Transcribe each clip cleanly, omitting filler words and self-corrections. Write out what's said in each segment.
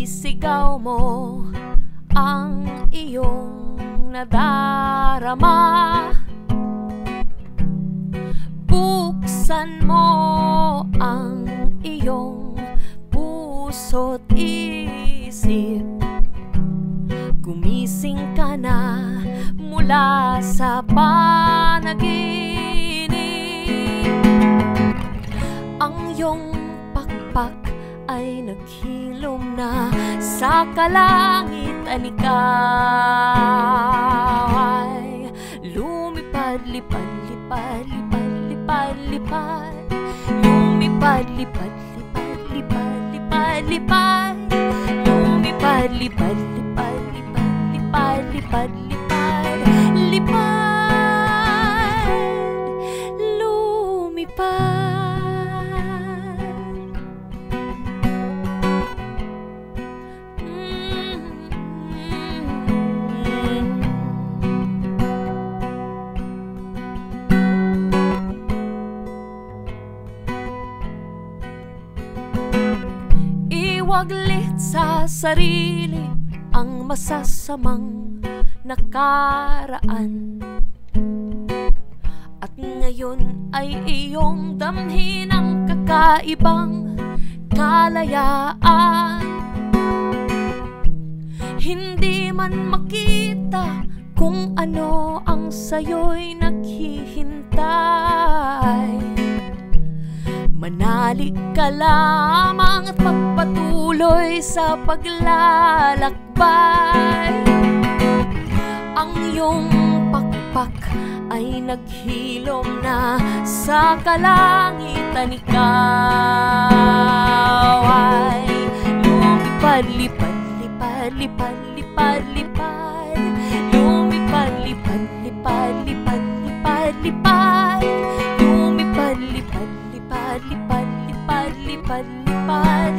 Isigaw mo ang iyong nadarama. Buksan mo ang iyong puso't isip. Gumising ka na mula sa panaginip. Ang iyong pakpak ay naghilom na sa kalangitan. Ikaw ay lumipad, lipad, lipad, lipad, lipad, lipad. Lumipad, lipad, lipad, lipad, lipad, lipad. Lumipad, lipad, lipad, lipad, lipad, lipad, lipad, lipad, lumipad. Iwaglit sa sarili ang masasamang nakaraan, at ngayon ay iyong damhin ang kakaibang kalayaan. Hindi man makita kung ano ang sayo'y naghihintay. Manalig ka lamang at magpatuloy sa paglalakbay. Ang iyong pakpak ay naghilom na sa kalangitan. Ikaw ay lumipad, lipad, lipad, lipad, lipad, lipad. Lumipad, lipad, lipad, lipad, lipad, lipad. Lumipad, lipad, lipad, lipad, lipad, lipad, lipad,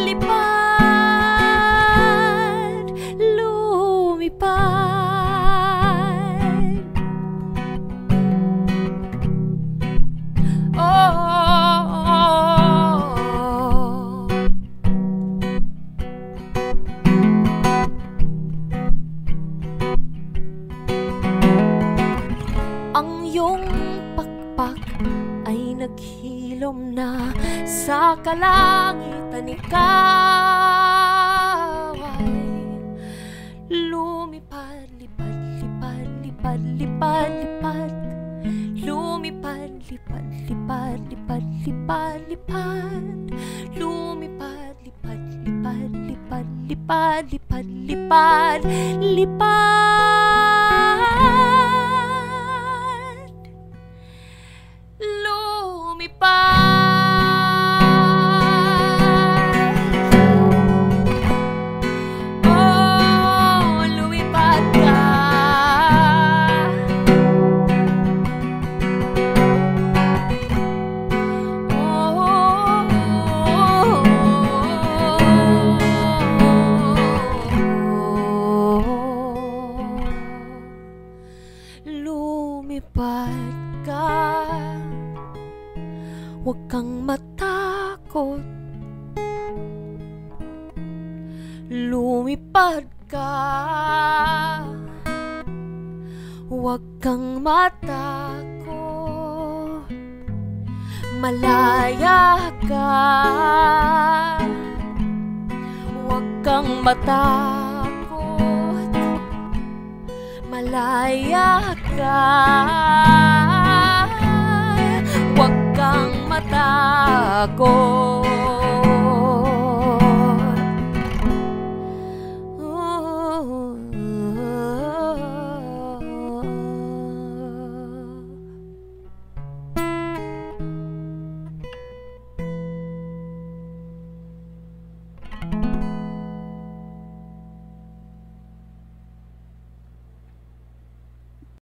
lipad, lumipad. Ang iyong pakpak ay naghilom na sa kalangitan. Ikaw ay lumipad, lipad, lipad, lipad, lipad, lipad. Lumipad, lipad, lipad, lipad, lipad, lipad. Lumipad, lipad, lipad, lipad, lipad, lipad, lipad, lipad, lumipad. Oh, lumipad ka. Lumipad ka. Huwag kang matakot. Lumipad ka. Huwag kang matakot. Malaya ka. Huwag kang matakot. Malaya ka. Huwag kang matakot.